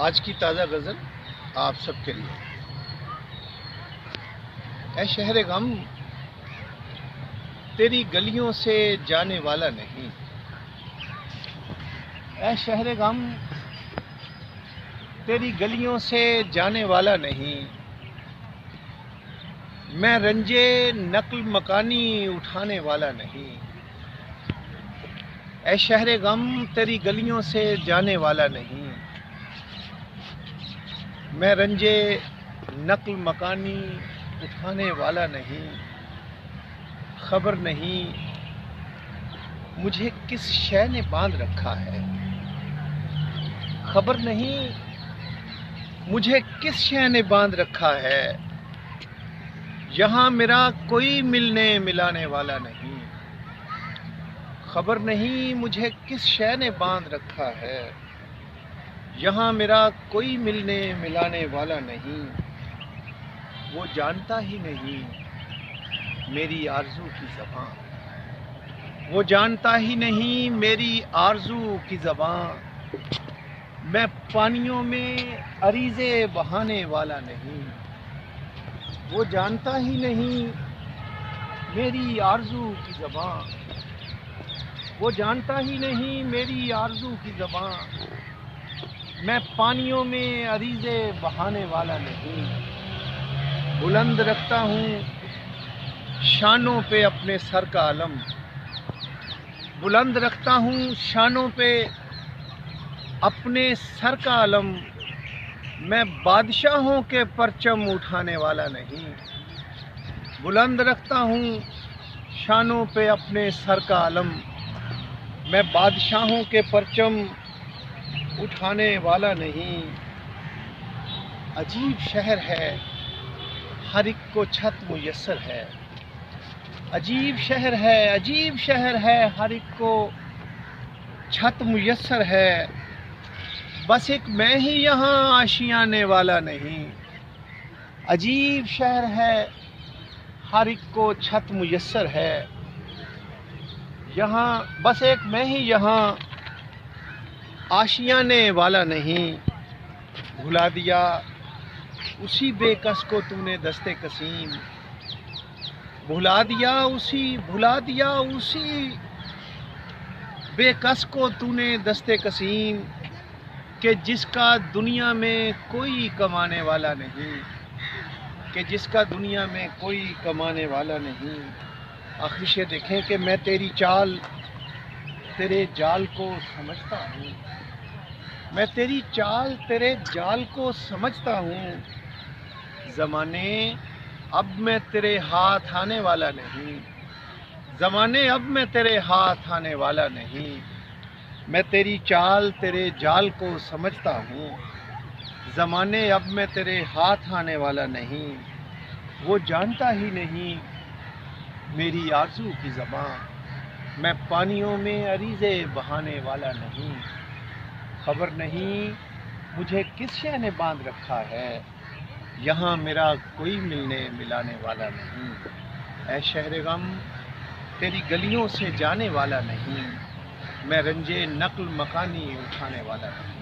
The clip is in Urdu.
آج کی تازہ غزل آپ سب کے لیے۔ اے شہر غم تیری گلیوں سے جانے والا نہیں، اے شہر غم تیری گلیوں سے جانے والا نہیں، میں رنجے نقل مکانی اٹھانے والا نہیں، اے شہر غم تیری گلیوں سے جانے والا نہیں، میں رنجے نقل مکانی اٹھانے والا نہیں، خبر نہیں مجھے کس شے نے باندھ رکھا ہے، خبر نہیں مجھے کس شے نے باندھ رکھا ہے، یہاں میرا کوئی ملنے ملانے والا نہیں، خبر نہیں مجھے کس شے نے باندھ رکھا ہے، یہاں میرا کوئی ملنے ملانے والا نہیں، وہ جانتا ہی نہیں میری آرزو کی زبان، وہ جانتا ہی نہیں میری آرزو کی زبان، میں پانیوں میں عریضے بہانے والا نہیں، وہ جانتا ہی نہیں میری آرزو کی زبان، وہ جانتا ہی نہیں میری آرزو کی زبان، میں پانیوں میں عریضے بہانے والا نہیں، بلند رکھتا ہوں شانوں پہ اپنے سر کا علم، بلند رکھتا ہوں شانوں پہ اپنے سر کا علم، میں بادشاہوں کے پرچم اٹھانے والا نہیں، بلند رکھتا ہوں شانوں پہ اپنے سر کا علم، میں بادشاہوں کے پرچم اٹھانے والا نہیں، عجیب شہر ہے ہر ایک کو چھت میسر ہے، عجیب شہر ہے عجیب شہر ہے ہر ایک کو چھت میسر ہے، بس ایک میں ہی یہاں آشیانے والا نہیں، عجیب شہر ہے ہر ایک کو چھت میسر ہے، یہاں بس ایک میں ہی یہاں آشیانے والا نہیں، بھلا دیا اسی بے کس کو تو نے دستے قسیم، بھلا دیا اسی بے کس کو تو نے دستے قسیم، کہ جس کا دنیا میں کوئی کمانے والا نہیں، کہ جس کا دنیا میں کوئی کمانے والا نہیں، آخری شعر دیکھیں کہ میں تیری چال تیرے جال کو سمجھتا ہوں، میں تیری چال تیرے جال کو سمجھتا ہوں، زمانے اب میں تیرے ہاتھ آنے والا نہیں، زمانے اب میں تیرے ہاتھ آنے والا نہیں، میں تیری چال تیرے جال کو سمجھتا ہوں، زمانے اب میں تیرے ہاتھ آنے والا نہیں، وہ جانتا ہی نہیں میری آرزو کی زبان، میں پانیوں میں عریضے بہانے والا نہیں، خبر نہیں مجھے کس شے نے باندھ رکھا ہے، یہاں میرا کوئی ملنے ملانے والا نہیں، اے شہر غم تیری گلیوں سے جانے والا نہیں، میں رنجے نقل مکانی اٹھانے والا نہیں۔